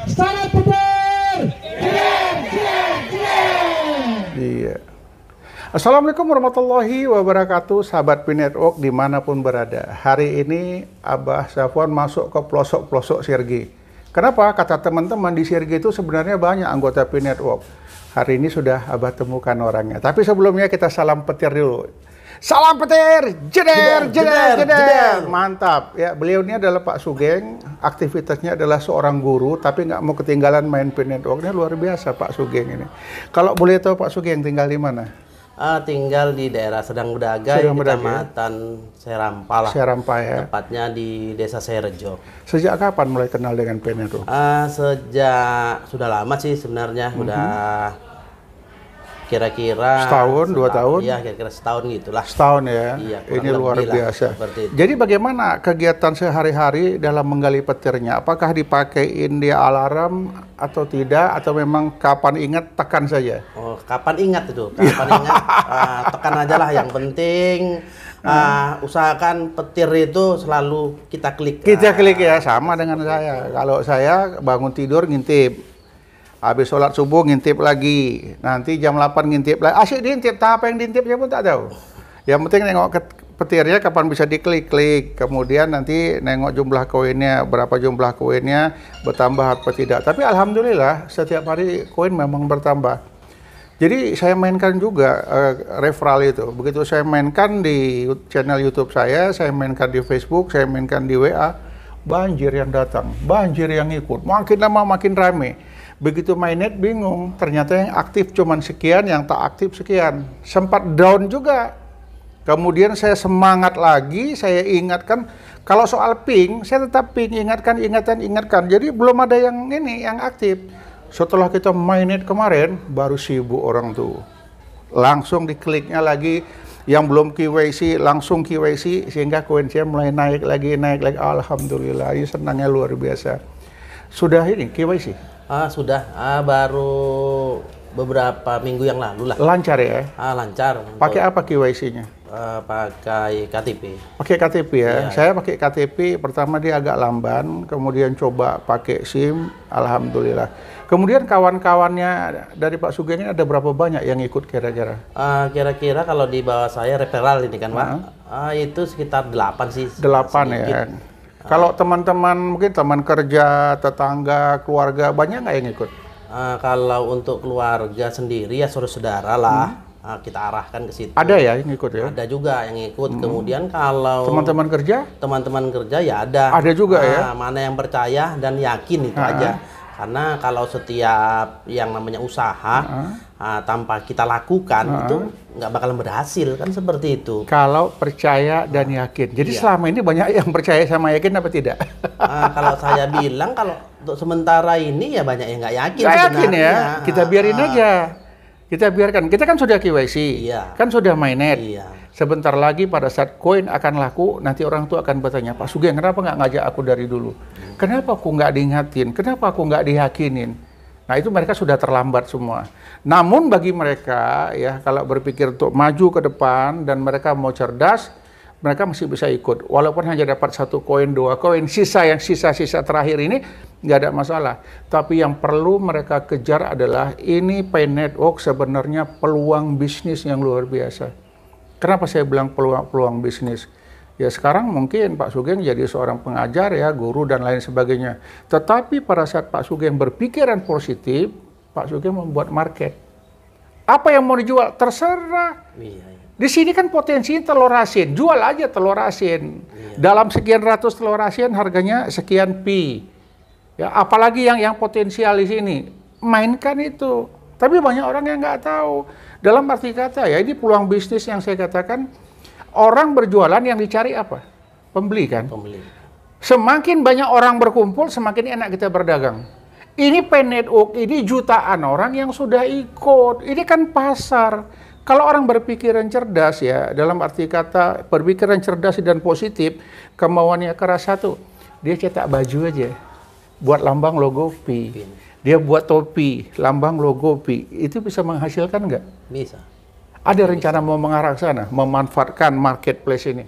Selamat petir. Iya. Assalamualaikum warahmatullahi wabarakatuh, sahabat P-Network dimanapun berada. Hari ini Abah Safwan masuk ke pelosok-pelosok Sirgi. Kenapa? Kata teman-teman di Sirgi itu sebenarnya banyak anggota P-Network. Hari ini sudah Abah temukan orangnya. Tapi sebelumnya kita salam petir dulu. Salam petir, jeder. Mantap. Ya, beliau ini adalah Pak Sugeng. Aktivitasnya adalah seorang guru, tapi nggak mau ketinggalan main P-Network. Ini luar biasa Pak Sugeng ini. Kalau boleh tahu Pak Sugeng tinggal di mana? Tinggal di daerah Sedang Bedagai, Kecamatan Serampah. Serampah ya. Tepatnya di Desa Serejo. Sejak kapan mulai kenal dengan P-Network? Sejak sudah lama sih sebenarnya, udah kira-kira setahun, 2 tahun? Iya, kira-kira setahun gitulah. Setahun ya? Iya, ini luar biasa. Jadi bagaimana kegiatan sehari-hari dalam menggali petirnya? Apakah dipakein dia alarm atau tidak? Atau memang kapan ingat tekan saja? Oh, kapan ingat itu? Kapan ingat, tekan aja lah. Yang penting usahakan petir itu selalu kita klik. Kita klik ya, sama dengan saya. Kalau saya bangun tidur ngintip. Habis sholat subuh ngintip lagi, nanti jam 8 ngintip lagi. Asyik diintip, apa yang diintipnya pun tak tahu. Yang penting nengok ke petirnya kapan bisa diklik-klik. Kemudian nanti nengok jumlah koinnya, berapa jumlah koinnya, bertambah apa tidak. Tapi alhamdulillah setiap hari koin memang bertambah. Jadi saya mainkan juga referral itu. Begitu saya mainkan di channel YouTube saya mainkan di Facebook, saya mainkan di WA, banjir yang datang, banjir yang ikut. Makin lama makin rame. Begitu mainnet bingung, ternyata yang aktif cuman sekian, yang tak aktif sekian. Sempat down juga. Kemudian saya semangat lagi, saya ingatkan, kalau soal ping, saya tetap ping, ingatkan. Jadi belum ada yang ini, yang aktif. Setelah kita mainnet kemarin, baru sibuk orang tuh. Langsung dikliknya lagi, yang belum KYC, langsung KYC, sehingga koin saya mulai naik lagi. Alhamdulillah, ini senangnya luar biasa. Sudah ini KYC? Sudah, baru beberapa minggu yang lalu lah. Lancar ya? Lancar. Pakai apa KYC-nya? Pakai KTP. Pakai KTP ya? Iya. Saya pakai KTP, pertama dia agak lamban, kemudian coba pakai SIM, alhamdulillah. Kemudian kawan-kawannya dari Pak Sugeng ini ada berapa banyak yang ikut kira-kira? Kira-kira kalau di bawah saya referral ini kan Pak, itu sekitar 8 sih. 8 ya? Kalau teman-teman, mungkin teman kerja, tetangga, keluarga, banyak nggak yang ikut? Kalau untuk keluarga sendiri ya saudara-saudara lah, kita arahkan ke situ. Ada ya yang ikut ya? Ada juga yang ikut. Kemudian kalau teman-teman kerja? Teman-teman kerja ya ada. Ada juga ya? Mana yang percaya dan yakin itu aja. Karena kalau setiap yang namanya usaha tanpa kita lakukan itu nggak bakalan berhasil, kan seperti itu. Kalau percaya dan yakin. Jadi selama ini banyak yang percaya sama yakin apa tidak? Kalau saya bilang kalau untuk sementara ini ya banyak yang nggak yakin. Nggak yakin ya, kita biarin aja. Kita biarkan. Kita kan sudah KYC, kan sudah mainnet. Sebentar lagi pada saat koin akan laku, nanti orang tua akan bertanya, Pak Sugeng, kenapa nggak ngajak aku dari dulu? Kenapa aku nggak diingatin? Kenapa aku nggak diyakinin? Nah itu mereka sudah terlambat semua. Namun bagi mereka, ya kalau berpikir untuk maju ke depan dan mereka mau cerdas, mereka masih bisa ikut. Walaupun hanya dapat 1 koin, 2 koin, yang sisa-sisa terakhir ini nggak ada masalah. Tapi yang perlu mereka kejar adalah ini P-Network sebenarnya peluang bisnis yang luar biasa. Kenapa saya bilang peluang bisnis? Ya sekarang mungkin Pak Sugeng jadi seorang pengajar ya, guru dan lain sebagainya. Tetapi pada saat Pak Sugeng berpikiran positif, Pak Sugeng membuat market. Apa yang mau dijual? Terserah. Di sini kan potensinya telur asin, jual aja telur asin. Dalam sekian ratus telur asin harganya sekian pi. Ya, apalagi yang potensial di sini, mainkan itu. Tapi banyak orang yang nggak tahu. Dalam arti kata ya, ini peluang bisnis yang saya katakan, orang berjualan yang dicari apa? Pembeli kan? Pembeli. Semakin banyak orang berkumpul, semakin enak kita berdagang. Ini P-Network, ini jutaan orang yang sudah ikut. Ini kan pasar. Kalau orang berpikiran cerdas ya, dalam arti kata berpikiran cerdas dan positif, kemauannya keras satu, dia cetak baju aja, buat lambang logo P. Dia buat topi, lambang logo P. Itu bisa menghasilkan nggak? Bisa. Ada rencana mau mengarah ke sana, memanfaatkan marketplace ini.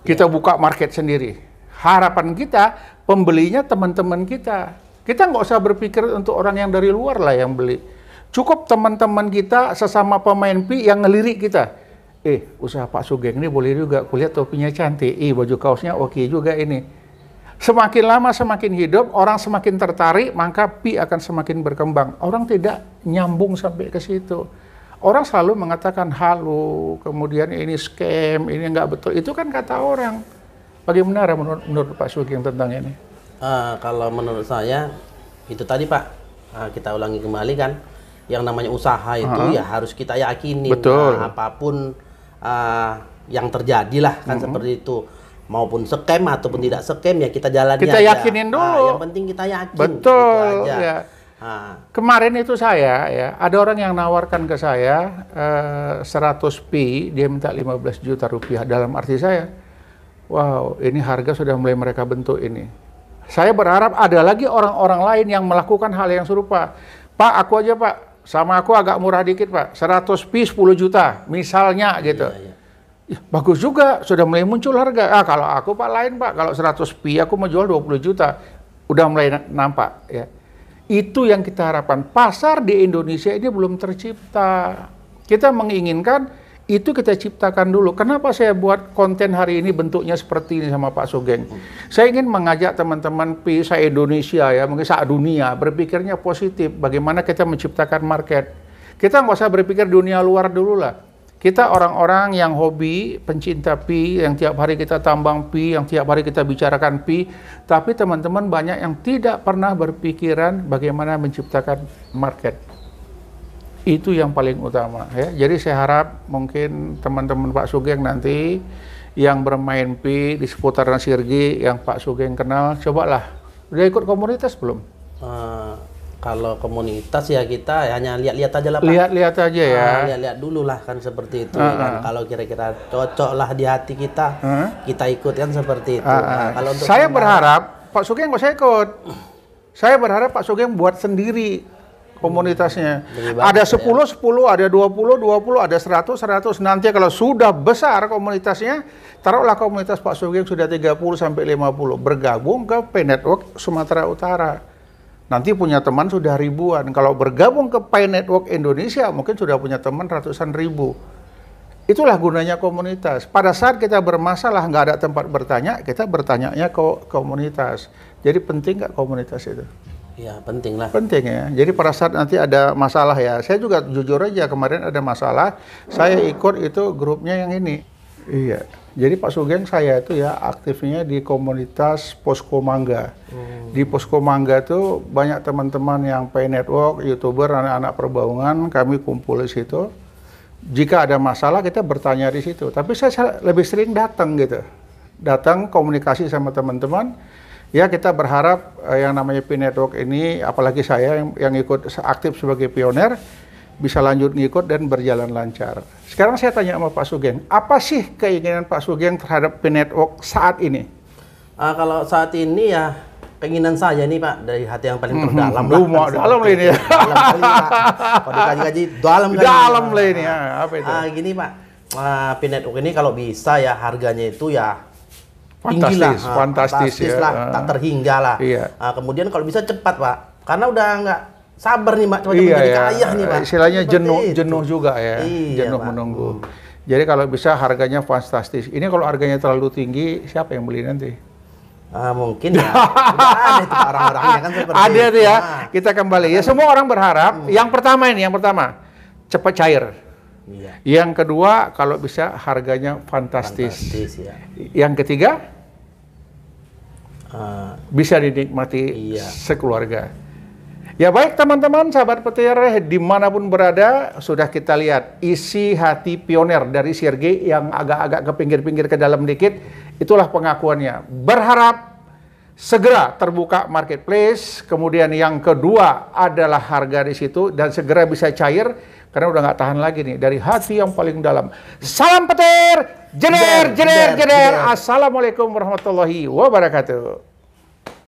Kita buka market sendiri. Harapan kita, pembelinya teman-teman kita. Kita nggak usah berpikir untuk orang yang dari luar lah yang beli. Cukup teman-teman kita sesama pemain pi yang ngelirik kita. Usaha Pak Sugeng ini boleh juga. Kulihat topinya cantik. Baju kaosnya oke juga ini. Semakin lama semakin hidup, orang semakin tertarik, maka pi akan semakin berkembang. Orang tidak nyambung sampai ke situ. Orang selalu mengatakan halu, kemudian ini scam, ini nggak betul. Itu kan kata orang. Bagaimana menurut Pak Sugeng tentang ini? Kalau menurut saya, itu tadi Pak, kita ulangi kembali kan, yang namanya usaha itu ya harus kita yakini. Betul. Apapun yang terjadi lah kan seperti itu. Maupun scam ataupun tidak scam ya kita jalani kita aja. Yakinin dulu. Yang penting kita yakin. Betul. Gitu aja. Ya. Kemarin itu saya ya ada orang yang nawarkan ke saya 100 pi, dia minta 15 juta rupiah. Dalam arti saya, wow, ini harga sudah mulai mereka bentuk ini. Saya berharap ada lagi orang-orang lain yang melakukan hal yang serupa. Pak, aku aja Pak, sama aku agak murah dikit Pak, 100 pi 10 juta misalnya gitu. Iya. Bagus juga, sudah mulai muncul harga. Kalau aku Pak lain Pak, kalau 100 pi aku mau jual 20 juta. Udah mulai nampak ya. Itu yang kita harapkan. Pasar di Indonesia ini belum tercipta. Kita menginginkan itu kita ciptakan dulu. Kenapa saya buat konten hari ini bentuknya seperti ini sama Pak Sugeng? Saya ingin mengajak teman-teman pi Indonesia ya, mungkin dunia berpikirnya positif. Bagaimana kita menciptakan market? Kita nggak usah berpikir dunia luar dulu lah. Kita orang-orang yang hobi, pencinta pi, yang tiap hari kita tambang pi, yang tiap hari kita bicarakan pi, tapi teman-teman banyak yang tidak pernah berpikiran bagaimana menciptakan market. Itu yang paling utama ya. Jadi saya harap mungkin teman-teman Pak Sugeng nanti yang bermain pi di seputaran Sirgi yang Pak Sugeng kenal, cobalah. Udah ikut komunitas belum? Kalau komunitas ya kita hanya lihat-lihat aja lah Pak. Lihat-lihat aja ya. Lihat-lihat dulu lah kan seperti itu. Kan. Kalau kira-kira cocok lah di hati kita, kita ikut kan seperti itu. Kalau untuk saya berharap Pak Sugeng nggak usah ikut. Saya berharap Pak Sugeng buat sendiri komunitasnya. Ada 10, 10, ada 20, 20, ada 100, 100. Nanti kalau sudah besar komunitasnya, taruhlah komunitas Pak Sugeng sudah 30 sampai 50. Bergabung ke Pi Network Sumatera Utara. Nanti punya teman sudah ribuan. Kalau bergabung ke Pi Network Indonesia, mungkin sudah punya teman ratusan ribu. Itulah gunanya komunitas. Pada saat kita bermasalah, nggak ada tempat bertanya, kita bertanyanya ke komunitas. Jadi penting nggak komunitas itu? Ya, penting lah. Penting ya. Jadi pada saat nanti ada masalah ya, saya juga jujur aja kemarin ada masalah, saya ikut itu grupnya yang ini. Iya. Jadi Pak Sugeng saya itu ya aktifnya di komunitas Posko Mangga. Di Posko Mangga itu banyak teman-teman yang Pi Network, YouTuber, anak-anak perbaungan, kami kumpul di situ. Jika ada masalah kita bertanya di situ. Tapi saya lebih sering datang gitu. Datang komunikasi sama teman-teman. Ya kita berharap yang namanya Pi Network ini, apalagi saya yang ikut aktif sebagai pioner, bisa lanjut ngikut dan berjalan lancar. Sekarang saya tanya sama Pak Sugeng, apa sih keinginan Pak Sugeng terhadap Pi Network saat ini? Kalau saat ini ya keinginan saya nih Pak, dari hati yang paling terdalam lah. Dalam lah ini ya. Dalam kali Pak. Kalau dikaji-kaji dalam kali. Dalam lah ini ya. Apa itu? Gini Pak, Pi Network ini kalau bisa ya harganya itu ya fantastis ya. Lah, tak terhingga lah. Iya. Kemudian kalau bisa cepat Pak, karena udah nggak sabar nih Pak, coba menjadi kaya nih Pak. Istilahnya jenuh juga ya, jenuh Pak. Menunggu. Jadi kalau bisa harganya fantastis. Ini kalau harganya terlalu tinggi, siapa yang beli nanti? Mungkin ya. Ada itu orang-orangnya kan seperti ada itu ya. Kita kembali. Ya semua orang berharap. Yang pertama cepat cair. Iya. Yang kedua kalau bisa harganya fantastis ya. Yang ketiga bisa dinikmati sekeluarga. Ya baik teman-teman, sahabat petir dimanapun berada, sudah kita lihat isi hati pioner dari Sirgi yang agak-agak ke pinggir-pinggir ke dalam dikit, itulah pengakuannya. Berharap segera terbuka marketplace, kemudian yang kedua adalah harga di situ dan segera bisa cair karena udah nggak tahan lagi nih dari hati yang paling dalam. Salam petir, jeder. Assalamualaikum warahmatullahi wabarakatuh.